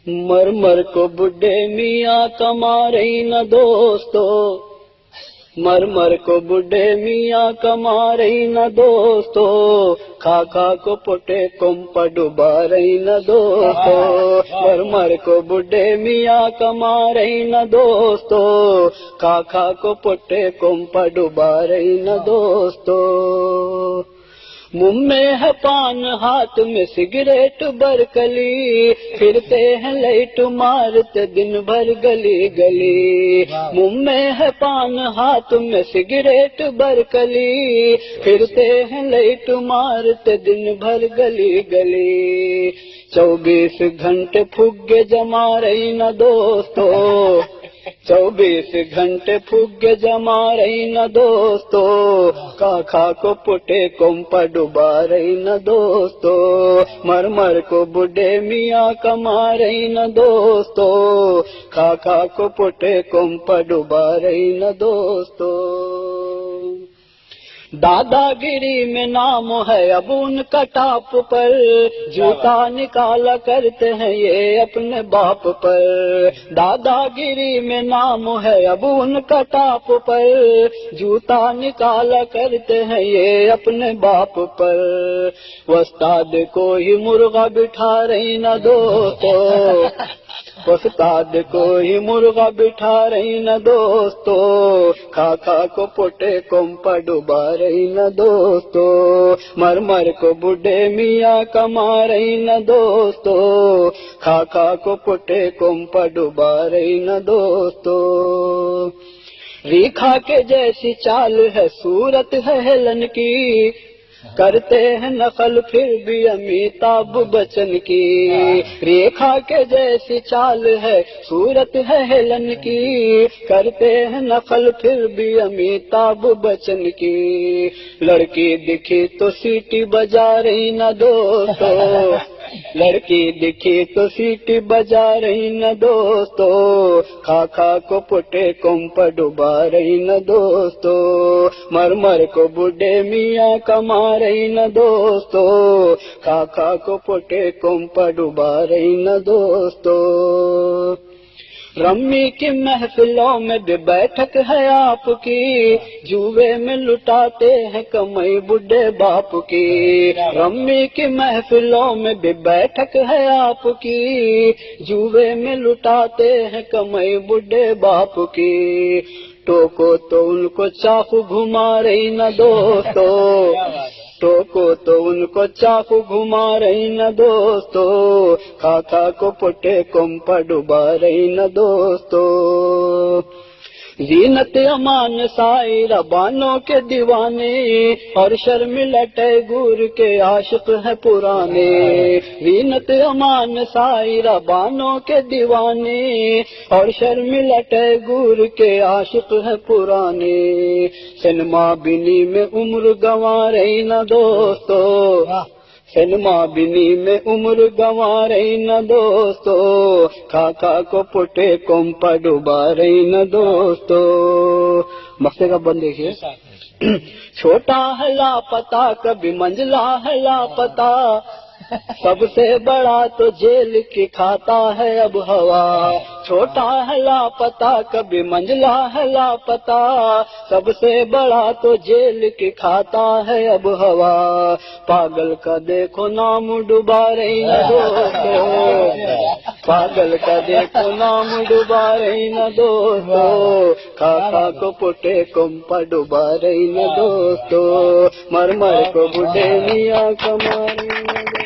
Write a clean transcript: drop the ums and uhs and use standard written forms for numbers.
मर मर को बुढ़े मियाँ कमा रही न दोस्तों, मर मर को बुढ़े मियाँ कमा रही न दोस्तों, खा खा को पुटे कुंप डुबा रही न दोस्तों। मर मर को बुढ़े मियाँ कमा रही न दोस्तों, खा खा को पुटे कुंप डुबा रही न दोस्तों। मुंह में है पान हाथ में सिगरेट बरकली, फिरते हैं लाइट मारते दिन भर गली गली। मुंह में है पान हाथ में सिगरेट बरकली, फिरते हैं लाइट मारते दिन भर गली गली। 24 घंटे फुग्गे जमा रही न दोस्तों, 24 घंटे फुग्गे जमा रही न दोस्तों, खा खा को पुटे कुंप डुबा रही न दोस्तों। मर मर को बुढ़े मियाँ कमा रही न दोस्तों, खा खा को पुटे कुंप डुबा रही न दोस्तों। दादागिरी में नाम है अब उनका टाप पर, जूता निकाला करते हैं ये अपने बाप पर। दादागिरी में नाम है अब उनका टाप पर, जूता निकाला करते हैं ये अपने बाप पर। वस्ताद को ही मुर्गा बिठा रही न दोस्तों, वस्ताद को ही मुर्गा बिठा रही न दोस्तों, खा खा को पुटे कुंप डुबा रही न दोस्तों। मर मर को बुढ़े मियाँ कमा रही न दोस्तों, खा खा को पुटे कुंप डुबा रही न दोस्तों। रेखा के जैसी चाल है सूरत है हेलन की, करते हैं नकल फिर भी अमिताभ बच्चन की। रेखा के जैसी चाल है सूरत है हेलन की, करते हैं नकल फिर भी अमिताभ बच्चन की। लड़की दिखी तो सीटी बजा रही न दोस्तों, लड़की दिखी तो सीटी बजा रही न दोस्तों, खा खा को पुटे कुंप डुबा रही न दोस्तों। मर मर को बुढ़े मियाँ कमा रही न दोस्तों, खा खा को पुटे कुंप डुबा रही न दोस्तों। रम्मी की महफिलों में भी बैठक है आपकी, जुए में लुटाते हैं कमाई बुढ़े बाप की। रम्मी की महफिलों में भी बैठक है आपकी, जुए में लुटाते हैं कमाई बुढ़े बाप की। टोको तो उनको चाकू घुमा रही न दोस्तों, टोको तो उनको चाकू घुमा रही न दोस्तों, खा खा को पुटे कुंप डुबा रही न दोस्तों। जीनत अमान सायरा बानों के दीवाने, और शर्मिला टैगोर के आशिक है पुराने। जीनत अमान सायरा बानों के दीवाने, और शर्मिला टैगोर के आशिक है पुराने। सिनेमा बिनी में उम्र गंवा रही न दोस्तों, सिनेमा बिनी में उम्र गंवा रही न दोस्तों, खा खा को पुटे कुंप डुबा रही न दोस्तों। मक्से का बंद देखिए। छोटा है लापता कभी मंझला है लापता, सबसे बड़ा तो जेल की खाता है अब हवा। छोटा है लापता कभी मंझला है लापता, सबसे बड़ा तो जेल की खाता है अब हवा। पागल का देखो नाम डुबा रही न दोस्तों, पागल का देखो नाम डुबा रही न दोस्तों, खा खा को पुटे कुंप डुबा रही न दोस्तों। मर मर को बुढ़े मियाँ कमा रही न दोस्तों।